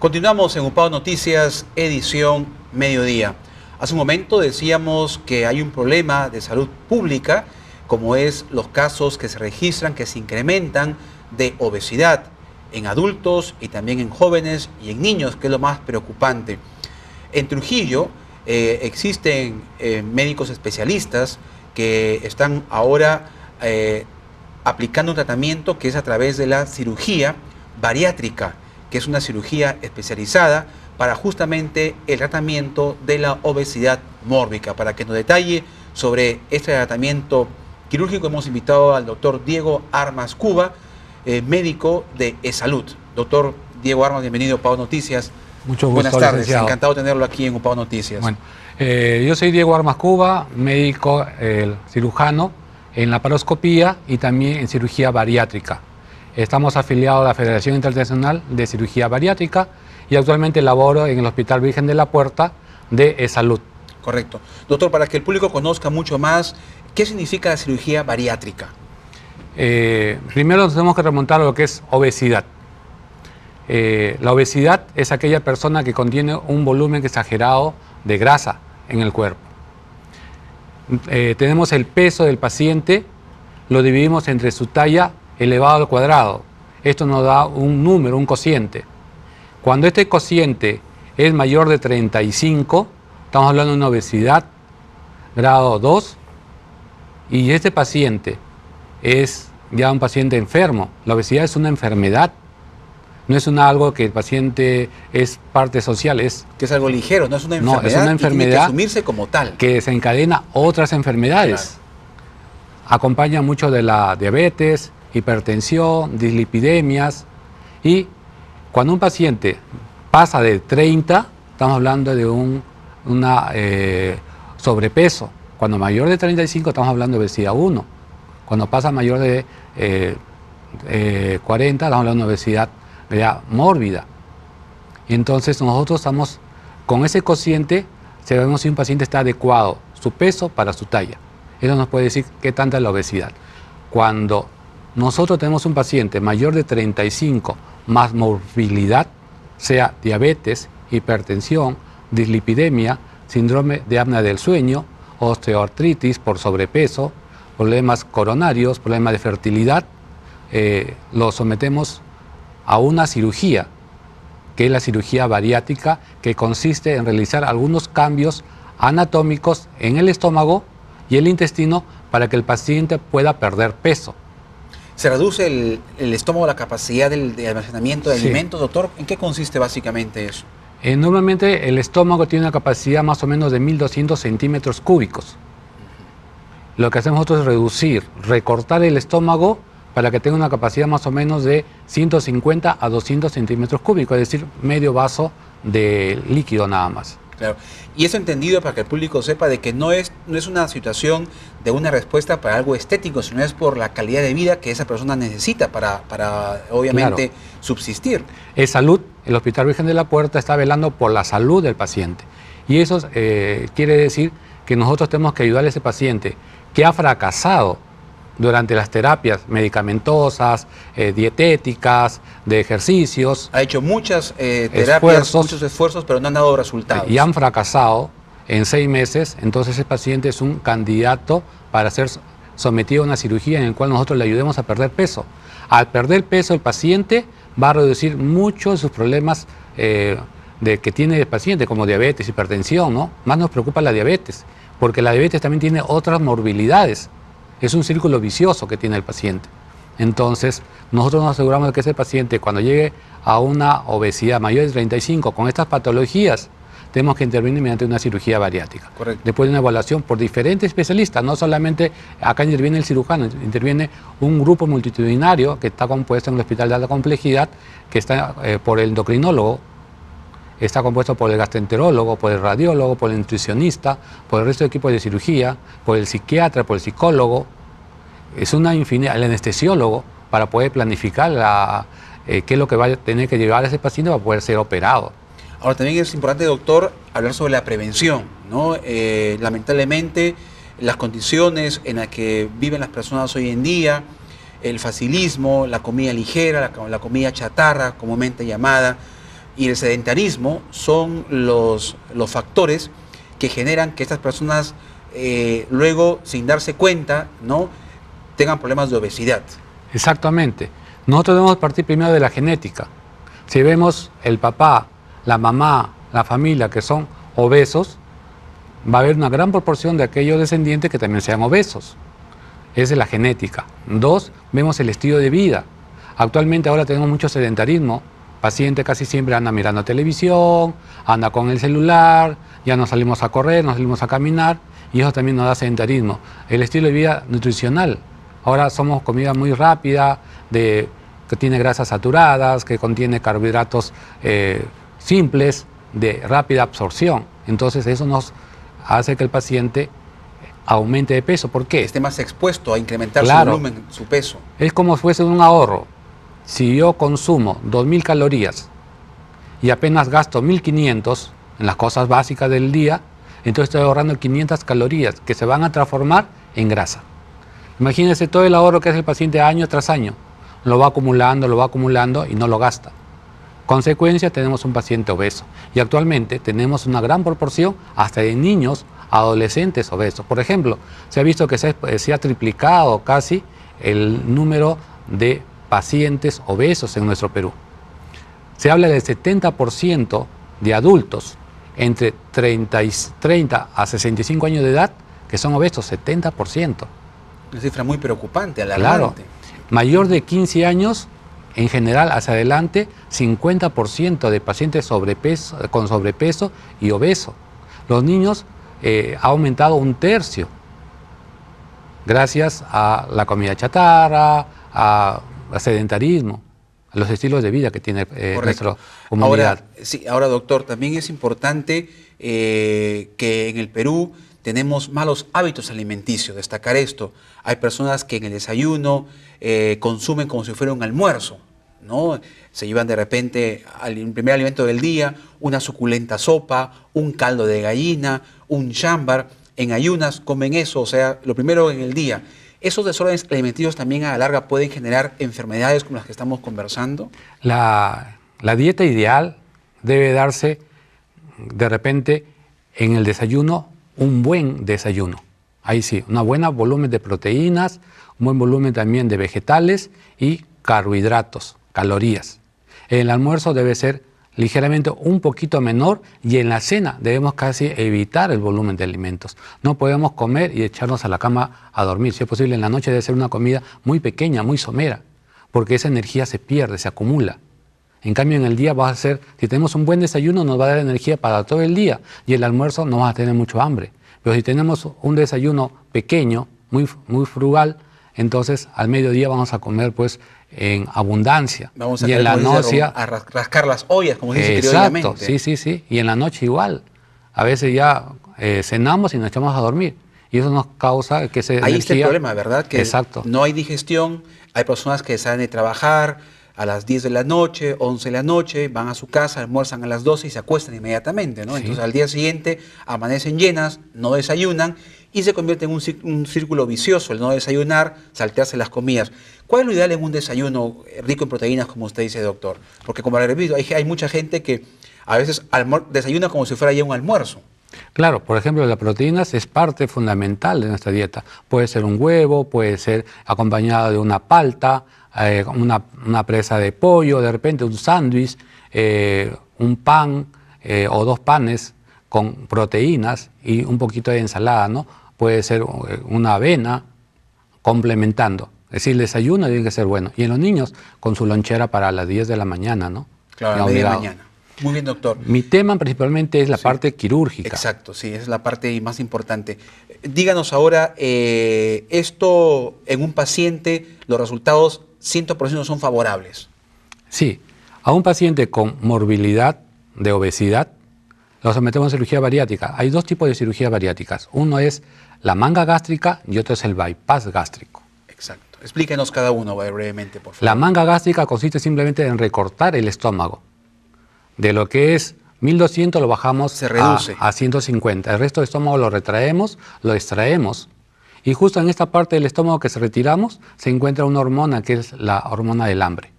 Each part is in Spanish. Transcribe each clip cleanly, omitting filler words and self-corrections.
Continuamos en UPAO Noticias, edición mediodía. Hace un momento decíamos que hay un problema de salud pública, como es los casos que se registran, que se incrementan de obesidad en adultos y también en jóvenes y en niños, que es lo más preocupante. En Trujillo existen médicos especialistas que están ahora aplicando un tratamiento que es a través de la cirugía bariátrica, que es una cirugía especializada para justamente el tratamiento de la obesidad mórbica. Para que nos detalle sobre este tratamiento quirúrgico hemos invitado al doctor Diego Armas Cuba, médico de eSalud. Doctor Diego Armas, bienvenido a UPAO Noticias. Mucho gusto, buenas tardes, licenciado. Encantado de tenerlo aquí en UPAO Noticias. Bueno, yo soy Diego Armas Cuba, médico cirujano en laparoscopía y también en cirugía bariátrica. Estamos afiliados a la Federación Internacional de Cirugía Bariátrica y actualmente laboro en el Hospital Virgen de la Puerta de eSalud. Correcto. Doctor, para que el público conozca mucho más, ¿qué significa la cirugía bariátrica? Primero nos tenemos que remontar a lo que es obesidad. La obesidad es aquella persona que contiene un volumen exagerado de grasa en el cuerpo. Tenemos el peso del paciente, lo dividimos entre su talla elevado al cuadrado. Esto nos da un número, un cociente. Cuando este cociente es mayor de 35, estamos hablando de una obesidad grado 2, y este paciente es ya un paciente enfermo. La obesidad es una enfermedad, no es algo que el paciente es parte social, es... Que es algo ligero, no es una enfermedad, no, es una enfermedad y tiene que asumirse como tal. Que desencadena otras enfermedades. Claro. Acompaña mucho de la diabetes, hipertensión, dislipidemias, y cuando un paciente pasa de 30, estamos hablando de un sobrepeso. Cuando mayor de 35 estamos hablando de obesidad 1. Cuando pasa mayor de 40 estamos hablando de obesidad ya mórbida. Y entonces nosotros estamos con ese cociente, sabemos si un paciente está adecuado, su peso para su talla. Eso nos puede decir qué tanta es la obesidad. Cuando nosotros tenemos un paciente mayor de 35 más morbilidad, sea diabetes, hipertensión, dislipidemia, síndrome de apnea del sueño, osteoartritis por sobrepeso, problemas coronarios, problemas de fertilidad, lo sometemos a una cirugía, que es la cirugía bariátrica, que consiste en realizar algunos cambios anatómicos en el estómago y el intestino para que el paciente pueda perder peso. ¿Se reduce el estómago, la capacidad de almacenamiento de Sí. alimentos, doctor? ¿En qué consiste básicamente eso? Normalmente el estómago tiene una capacidad más o menos de 1200 centímetros cúbicos. Lo que hacemos nosotros es reducir, recortar el estómago para que tenga una capacidad más o menos de 150 a 200 centímetros cúbicos, es decir, medio vaso de líquido nada más. Claro. Y eso entendido para que el público sepa de que no es una situación de una respuesta para algo estético, sino es por la calidad de vida que esa persona necesita para obviamente, claro, subsistir. eSalud, el Hospital Virgen de la Puerta, está velando por la salud del paciente. Y eso quiere decir que nosotros tenemos que ayudar a ese paciente que ha fracasado durante las terapias medicamentosas, dietéticas, de ejercicios. Ha hecho muchas terapias, muchos esfuerzos, pero no han dado resultados. Y han fracasado en 6 meses, entonces ese paciente es un candidato para ser sometido a una cirugía en la cual nosotros le ayudemos a perder peso. Al perder peso, el paciente va a reducir mucho de sus problemas que tiene el paciente, como diabetes, hipertensión, ¿no? Más nos preocupa la diabetes, porque la diabetes también tiene otras morbilidades. Es un círculo vicioso que tiene el paciente. Entonces, nosotros nos aseguramos de que ese paciente, cuando llegue a una obesidad mayor de 35 con estas patologías, tenemos que intervenir mediante una cirugía bariátrica. Correcto. Después de una evaluación por diferentes especialistas, no solamente acá interviene el cirujano, interviene un grupo multitudinario que está compuesto en el hospital de alta complejidad, que está por el endocrinólogo, está compuesto por el gastroenterólogo, por el radiólogo, por el nutricionista, por el resto de equipos de cirugía, por el psiquiatra, por el psicólogo. Es una infinidad, el anestesiólogo, para poder planificar qué es lo que va a tener que llevar a ese paciente para poder ser operado. Ahora también es importante, doctor, hablar sobre la prevención, ¿no? Lamentablemente, las condiciones en las que viven las personas hoy en día, el facilismo, la comida ligera, la comida chatarra, comúnmente llamada, y el sedentarismo son los factores que generan que estas personas luego, sin darse cuenta, ¿no?, tengan problemas de obesidad. Exactamente. Nosotros debemos partir primero de la genética. Si vemos el papá, la mamá, la familia que son obesos, va a haber una gran proporción de aquellos descendientes que también sean obesos. Esa es la genética. 2, vemos el estilo de vida. Actualmente ahora tenemos mucho sedentarismo. Paciente casi siempre anda mirando televisión, anda con el celular, ya no salimos a correr, no salimos a caminar, y eso también nos da sedentarismo. El estilo de vida nutricional. Ahora somos comida muy rápida, que tiene grasas saturadas, que contiene carbohidratos simples, de rápida absorción. Entonces eso nos hace que el paciente aumente de peso. ¿Por qué? Esté más expuesto a incrementar su volumen, su peso. Es como si fuese un ahorro. Si yo consumo 2.000 calorías y apenas gasto 1.500 en las cosas básicas del día, entonces estoy ahorrando 500 calorías que se van a transformar en grasa. Imagínense todo el ahorro que hace el paciente año tras año. Lo va acumulando y no lo gasta. Consecuencia, tenemos un paciente obeso. Y actualmente tenemos una gran proporción hasta de niños, adolescentes obesos. Por ejemplo, se ha visto que se ha triplicado casi el número de pacientes obesos en nuestro Perú. Se habla del 70% de adultos entre 30 a 65 años de edad que son obesos, 70%. Una cifra muy preocupante, alarmante. Claro. Mayor de 15 años, en general, hacia adelante, 50% de pacientes con sobrepeso y obeso. Los niños ha aumentado 1/3 gracias a la comida chatarra, al sedentarismo, a los estilos de vida que tiene nuestra comunidad. Ahora, doctor, también es importante que en el Perú tenemos malos hábitos alimenticios, destacar esto. Hay personas que en el desayuno consumen como si fuera un almuerzo, ¿no? Se llevan de repente el primer alimento del día, una suculenta sopa, un caldo de gallina, un chámbar. En ayunas comen eso, o sea, lo primero en el día. ¿Esos desórdenes alimenticios también a la larga pueden generar enfermedades como las que estamos conversando? La dieta ideal debe darse de repente en el desayuno, un buen desayuno. Ahí sí, un buen volumen de proteínas, un buen volumen también de vegetales y carbohidratos, calorías. El almuerzo debe ser ligeramente un poquito menor y en la cena debemos casi evitar el volumen de alimentos. No podemos comer y echarnos a la cama a dormir. Si es posible, en la noche debe ser una comida muy pequeña, muy somera, porque esa energía se pierde, se acumula. En cambio, en el día va a ser, si tenemos un buen desayuno, nos va a dar energía para todo el día y el almuerzo no va a tener mucho hambre. Pero si tenemos un desayuno pequeño, muy frugal, entonces al mediodía vamos a comer pues en abundancia. Vamos a, y en la noche a rascar las ollas, como dice exacto, criolamente. sí. Y en la noche igual. A veces ya cenamos y nos echamos a dormir. Y eso nos causa que se Ahí está el problema, ¿verdad? Que exacto. No hay digestión, hay personas que salen de trabajar a las 10 de la noche, 11 de la noche, van a su casa, almuerzan a las 12 y se acuestan inmediatamente, ¿no? Sí. Entonces al día siguiente amanecen llenas, no desayunan y se convierte en un círculo vicioso, el no desayunar, saltearse las comidas. ¿Cuál es lo ideal en un desayuno rico en proteínas, como usted dice, doctor? Porque como le repito, hay mucha gente que a veces desayuna como si fuera ya un almuerzo. Claro, por ejemplo, las proteínas es parte fundamental de nuestra dieta. Puede ser un huevo, puede ser acompañado de una palta, una presa de pollo, de repente un sándwich, un pan o 2 panes con proteínas y un poquito de ensalada, ¿no? Puede ser una avena complementando. Es decir, el desayuno tiene que ser bueno. Y en los niños, con su lonchera para las 10 de la mañana, ¿no? Claro, a las 10 de la mañana. Muy bien, doctor. Mi tema principalmente es la parte quirúrgica. Exacto, sí, esa es la parte más importante. Díganos ahora, esto en un paciente, los resultados 100% son favorables. Sí, a un paciente con morbilidad de obesidad, lo sometemos a cirugía bariátrica. Hay 2 tipos de cirugías bariátricas. Uno es la manga gástrica y otro es el bypass gástrico. Exacto. Explíquenos cada uno brevemente, por favor. La manga gástrica consiste simplemente en recortar el estómago. De lo que es 1200 lo bajamos se reduce a 150. El resto del estómago lo retraemos, lo extraemos. Y justo en esta parte del estómago que se retiramos se encuentra una hormona que es la hormona del hambre.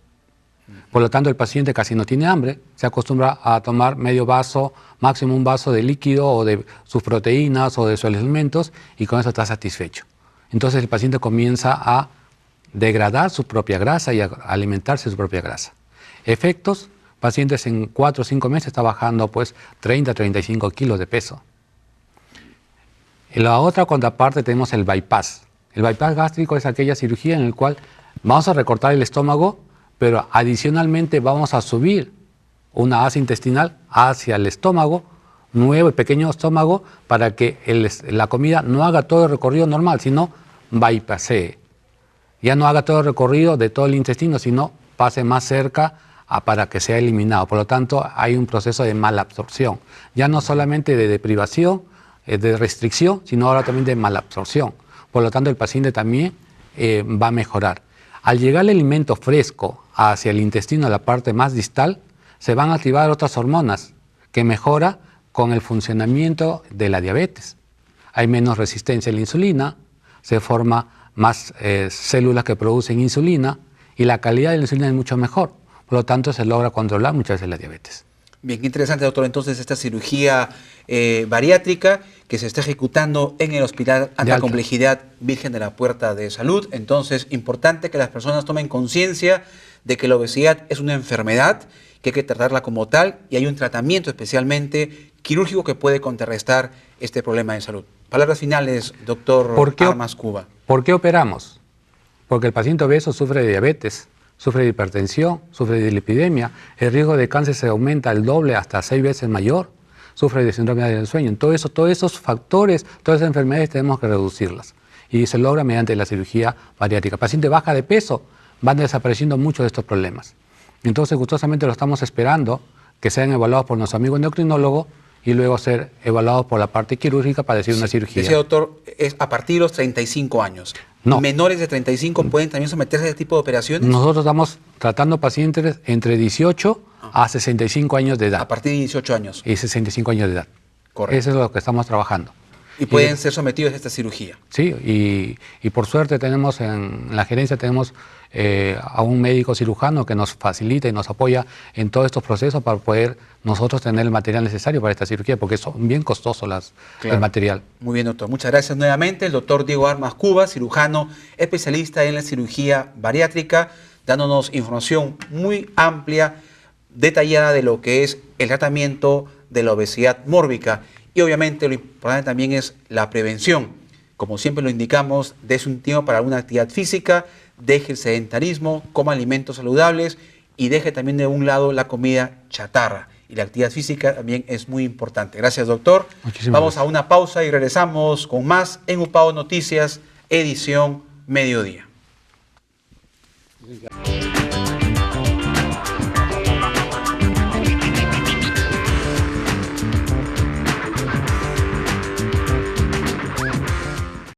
Por lo tanto, el paciente casi no tiene hambre, se acostumbra a tomar medio vaso, máximo un vaso de líquido o de sus proteínas o de sus alimentos y con eso está satisfecho. Entonces el paciente comienza a degradar su propia grasa y a alimentarse de su propia grasa. Efectos, pacientes en 4 o 5 meses está bajando pues 30 a 35 kilos de peso. En la otra contraparte tenemos el bypass. El bypass gástrico es aquella cirugía en la cual vamos a recortar el estómago, pero adicionalmente vamos a subir una asa intestinal hacia el estómago, nuevo y pequeño estómago, para que la comida no haga todo el recorrido normal, sino bypassee. Ya no haga todo el recorrido de todo el intestino, sino pase más cerca para que sea eliminado. Por lo tanto, hay un proceso de malabsorción. Ya no solamente de deprivación, de restricción, sino ahora también de malabsorción. Por lo tanto, el paciente también va a mejorar. Al llegar el alimento fresco hacia el intestino, la parte más distal, se van a activar otras hormonas que mejora con el funcionamiento de la diabetes. Hay menos resistencia a la insulina, se forma más células que producen insulina y la calidad de la insulina es mucho mejor. Por lo tanto, se logra controlar muchas veces la diabetes. Bien, qué interesante, doctor. Entonces, esta cirugía bariátrica que se está ejecutando en el Hospital Alta Complejidad Virgen de la Puerta de Salud. Entonces, importante que las personas tomen conciencia de que la obesidad es una enfermedad, que hay que tratarla como tal y hay un tratamiento especialmente quirúrgico que puede contrarrestar este problema de salud. Palabras finales, doctor Armas Cuba. ¿Por qué operamos? Porque el paciente obeso sufre de diabetes, sufre de hipertensión, sufre de dislipidemia, el riesgo de cáncer se aumenta el doble hasta 6 veces mayor, sufre de síndrome del sueño. Todos esos factores, todas esas enfermedades tenemos que reducirlas y se logra mediante la cirugía bariátrica. El paciente baja de peso, van desapareciendo muchos de estos problemas. Entonces, gustosamente lo estamos esperando que sean evaluados por nuestro amigo endocrinólogo y luego ser evaluados por la parte quirúrgica para decir una cirugía. Decía, doctor, es a partir de los 35 años. No. ¿Menores de 35 pueden también someterse a este tipo de operaciones? Nosotros estamos tratando pacientes entre 18 a 65 años de edad. A partir de 18 años. Y 65 años de edad. Correcto. Eso es lo que estamos trabajando. Y pueden ser sometidos a esta cirugía. Sí, y por suerte tenemos en la gerencia tenemos a un médico cirujano que nos facilita y nos apoya en todos estos procesos para poder nosotros tener el material necesario para esta cirugía, porque son bien costosos el material. Muy bien, doctor. Muchas gracias nuevamente. El doctor Diego Armas Cuba, cirujano especialista en la cirugía bariátrica, dándonos información muy amplia, detallada de lo que es el tratamiento de la obesidad mórbica. Y obviamente lo importante también es la prevención. Como siempre lo indicamos, dése un tiempo para alguna actividad física, deje el sedentarismo, coma alimentos saludables y deje también de un lado la comida chatarra. Y la actividad física también es muy importante. Gracias, doctor. Vamos a una pausa y regresamos con más en UPAO Noticias, edición mediodía.